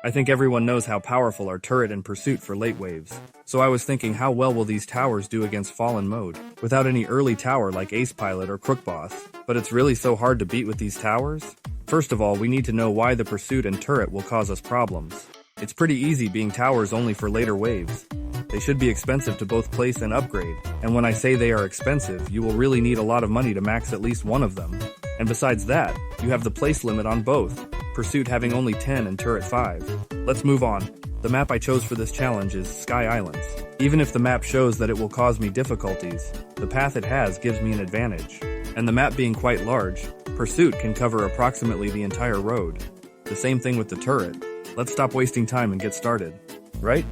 I think everyone knows how powerful our turret and pursuit for late waves. So I was thinking, how well will these towers do against fallen mode, without any early tower like Ace Pilot or Crook Boss? But it's really so hard to beat with these towers? First of all, we need to know why the pursuit and turret will cause us problems. It's pretty easy being towers only for later waves. They should be expensive to both place and upgrade, and when I say they are expensive, you will really need a lot of money to max at least one of them. And besides that, you have the place limit on both, Pursuit having only 10 and Turret 5. Let's move on. The map I chose for this challenge is Sky Islands. Even if the map shows that it will cause me difficulties, the path it has gives me an advantage. And the map being quite large, Pursuit can cover approximately the entire road. The same thing with the turret. Let's stop wasting time and get started. Right?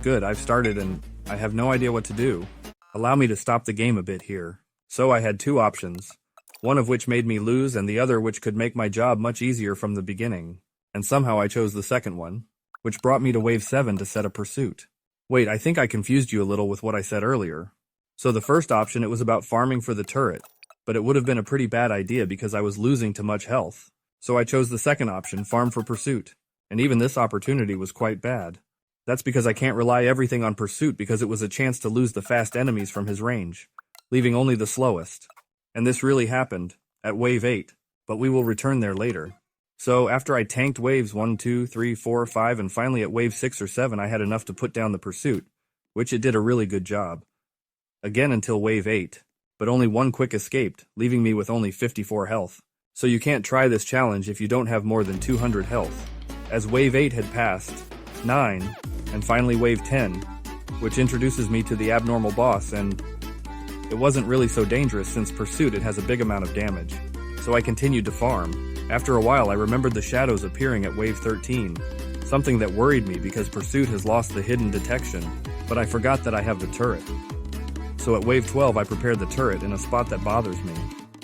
Good, I've started and I have no idea what to do. Allow me to stop the game a bit here. So I had two options. One of which made me lose and the other which could make my job much easier from the beginning. And somehow I chose the second one, which brought me to Wave 7 to set a pursuit. Wait, I think I confused you a little with what I said earlier. So the first option, it was about farming for the turret, but it would have been a pretty bad idea because I was losing to much health. So I chose the second option, farm for pursuit. And even this opportunity was quite bad. That's because I can't rely everything on pursuit because it was a chance to lose the fast enemies from his range, leaving only the slowest. And this really happened, at Wave 8, but we will return there later. So after I tanked waves 1, 2, 3, 4, 5, and finally at wave 6 or 7 I had enough to put down the pursuit, which it did a really good job. Again until wave 8, but only one quick escaped, leaving me with only 54 health. So you can't try this challenge if you don't have more than 200 health. As wave 8 had passed, 9, and finally wave 10, which introduces me to the abnormal boss, and it wasn't really so dangerous since pursuit it has a big amount of damage. So I continued to farm. After a while I remembered the shadows appearing at wave 13, something that worried me because pursuit has lost the hidden detection, but I forgot that I have the turret. So at wave 12 I prepared the turret in a spot that bothers me.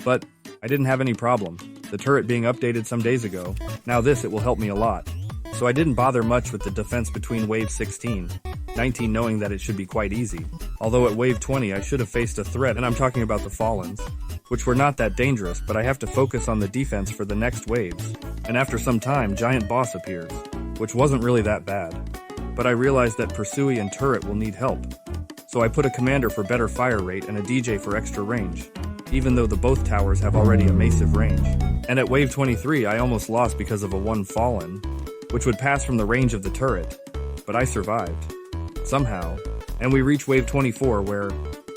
But I didn't have any problem, the turret being updated some days ago. Now this, it will help me a lot. So I didn't bother much with the defense between wave 16, 19 knowing that it should be quite easy. Although at wave 20 I should have faced a threat, and I'm talking about the Fallens, which were not that dangerous, but I have to focus on the defense for the next waves. And after some time, Giant Boss appears, which wasn't really that bad. But I realized that Pursuit and Turret will need help. So I put a commander for better fire rate and a DJ for extra range, even though the both towers have already a massive range. And at wave 23 I almost lost because of a 1 Fallen, which would pass from the range of the turret, but I survived. Somehow, and we reach wave 24 where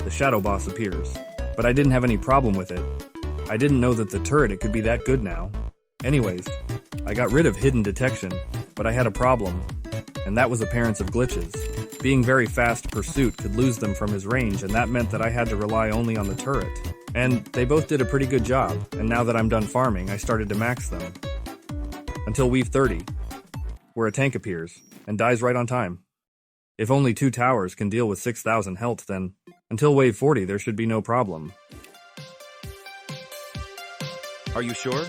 the Shadow Boss appears. But I didn't have any problem with it. I didn't know that the turret it could be that good now. Anyways, I got rid of hidden detection, but I had a problem, and that was appearance of glitches. Being very fast, Pursuit could lose them from his range, and that meant that I had to rely only on the turret. And they both did a pretty good job, and now that I'm done farming, I started to max them. Until wave 30, where a tank appears, and dies right on time. If only 2 towers can deal with 6,000 health, then until wave 40 there should be no problem. Are you sure?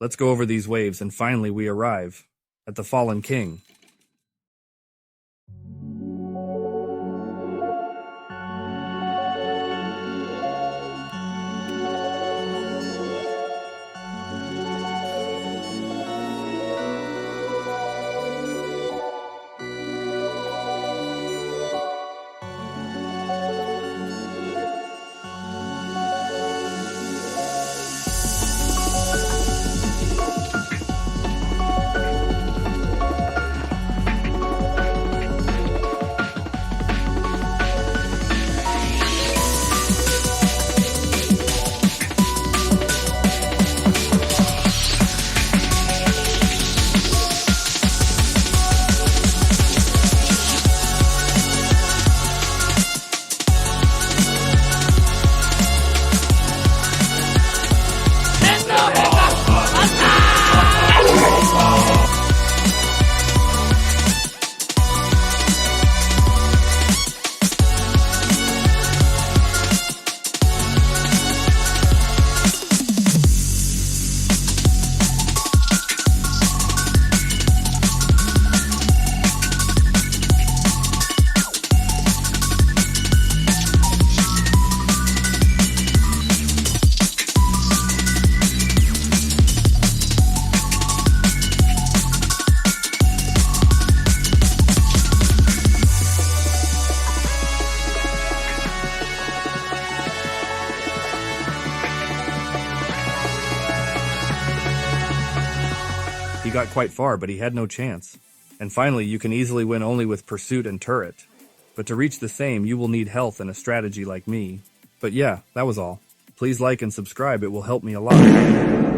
Let's go over these waves, and finally we arrive at the Fallen King. got quite far, but he had no chance. And finally, you can easily win only with pursuit and turret. But to reach the same, you will need health and a strategy like me. But yeah, that was all. Please like and subscribe, it will help me a lot.